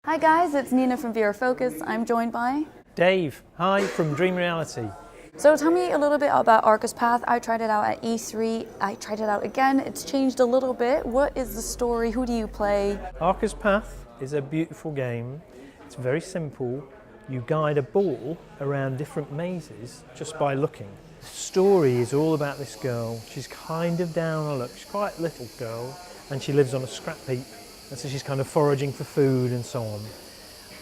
Hi guys, it's Nina from VR Focus. I'm joined by Dave, hi from Dream Reality. So tell me a little bit about Arca's Path. I tried it out at E3. I tried it out again. It's changed a little bit. What is the story? Who do you play? Arca's Path is a beautiful game. It's very simple. You guide a ball around different mazes just by looking. The story is all about this girl. She's kind of down on luck. She's quite a little girl and she lives on a scrap heap. And so she's kind of foraging for food and so on.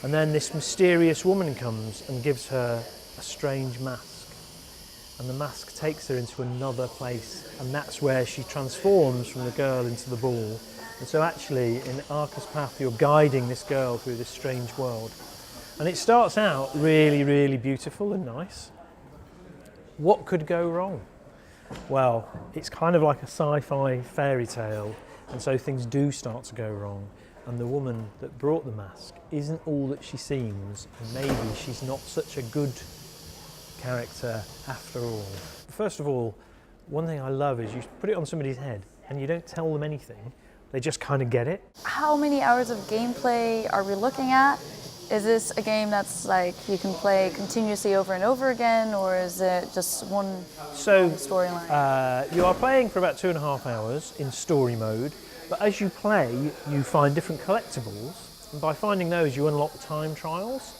And then this mysterious woman comes and gives her a strange mask. And the mask takes her into another place. And that's where she transforms from the girl into the ball. And so actually in Arca's Path you're guiding this girl through this strange world. And it starts out really, really beautiful and nice. What could go wrong? Well, it's kind of like a sci-fi fairy tale. And so things do start to go wrong, and the woman that brought the mask isn't all that she seems, and maybe she's not such a good character after all. First of all, one thing I love is you put it on somebody's head and you don't tell them anything, they just kind of get it. How many hours of gameplay are we looking at? Is this a game that's like you can play continuously over and over again, or is it just one storyline? You are playing for about 2.5 hours in story mode, but as you play, you find different collectibles, and by finding those, you unlock time trials.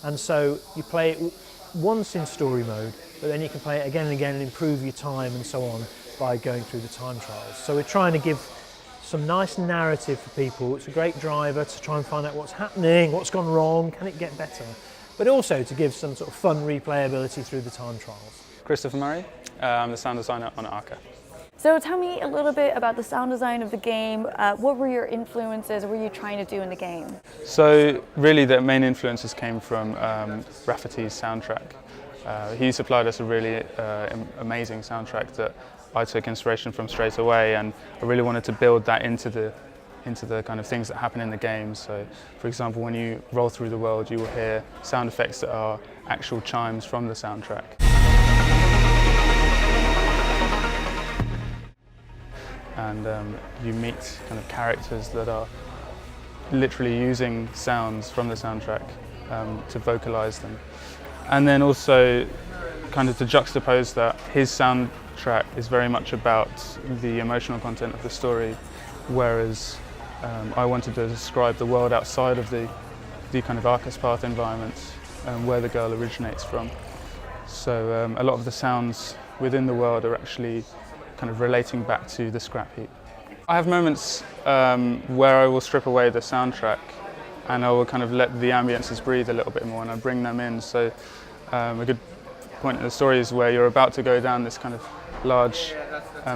And so you play it once in story mode, but then you can play it again and again and improve your time and so on by going through the time trials. So we're trying to give some nice narrative for people. It's a great driver to try and find out what's happening, what's gone wrong, can it get better, but also to give some sort of fun replayability through the time trials. Christopher Murray, I'm the sound designer on Arca. So tell me a little bit about the sound design of the game. What were your influences? What were you trying to do in the game? So really the main influences came from Rafferty's soundtrack. He supplied us a really amazing soundtrack that I took inspiration from straight away, and I really wanted to build that into the kind of things that happen in the game. So, for example, when you roll through the world, you will hear sound effects that are actual chimes from the soundtrack. And you meet kind of characters that are literally using sounds from the soundtrack to vocalize them. And then also, kind of to juxtapose that, his soundtrack is very much about the emotional content of the story, whereas I wanted to describe the world outside of the kind of Arca's Path environment where the girl originates from. So a lot of the sounds within the world are actually kind of relating back to the scrap heap. I have moments where I will strip away the soundtrack and I will kind of let the ambiences breathe a little bit more, and I bring them in. So a good point in the story is where you're about to go down this kind of large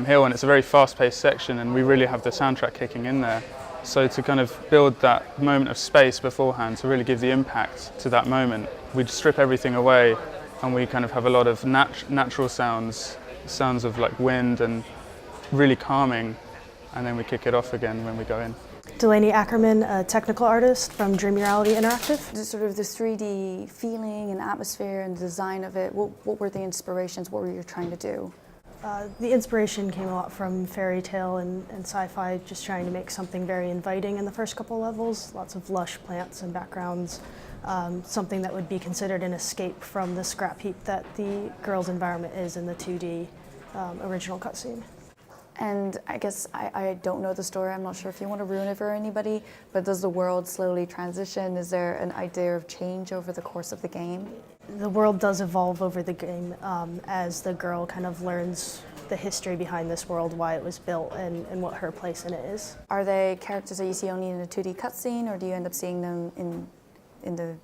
hill, and it's a very fast-paced section, and we really have the soundtrack kicking in there. So to kind of build that moment of space beforehand, to really give the impact to that moment, we'd strip everything away and we kind of have a lot of natural sounds of like wind and really calming, and then we kick it off again when we go in. Delaney Ackerman, a technical artist from Dream Reality Interactive. Just sort of the 3D feeling and atmosphere and design of it, what were the inspirations? What were you trying to do? The inspiration came a lot from fairy tale and sci-fi, just trying to make something very inviting in the first couple levels. Lots of lush plants and backgrounds, something that would be considered an escape from the scrap heap that the girl's environment is in the 2D original cutscene. And I guess I don't know the story. I'm not sure if you want to ruin it for anybody, but does the world slowly transition? Is there an idea of change over the course of the game? The world does evolve over the game as the girl kind of learns the history behind this world, why it was built, and what her place in it is. Are they characters that you see only in a 2D cutscene, or do you end up seeing them in the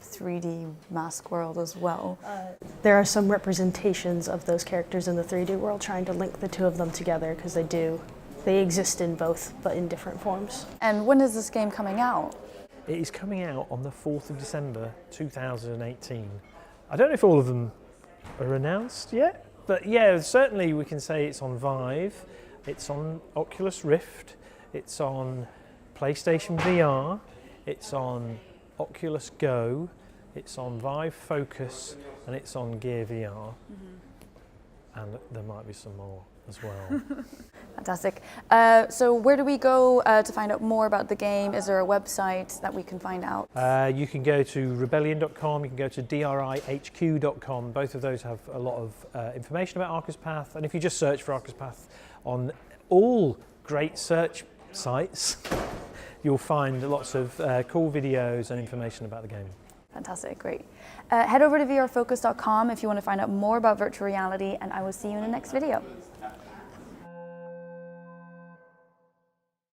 3D mask world as well? There are some representations of those characters in the 3D world, trying to link the two of them together, because they exist in both, but in different forms. And when is this game coming out? It is coming out on the 4th of December 2018. I don't know if all of them are announced yet, but yeah, certainly we can say it's on Vive, it's on Oculus Rift, it's on PlayStation VR, it's on Oculus Go, it's on Vive Focus, and it's on Gear VR. And there might be some more. as well. Fantastic. So where do we go to find out more about the game? Is there a website that we can find out? You can go to rebellion.com, you can go to drihq.com. Both of those have a lot of information about Arca's Path, and if you just search for Arca's Path on all great search sites, you'll find lots of cool videos and information about the game. Fantastic, great. Head over to vrfocus.com if you want to find out more about virtual reality, and I will see you in the next video.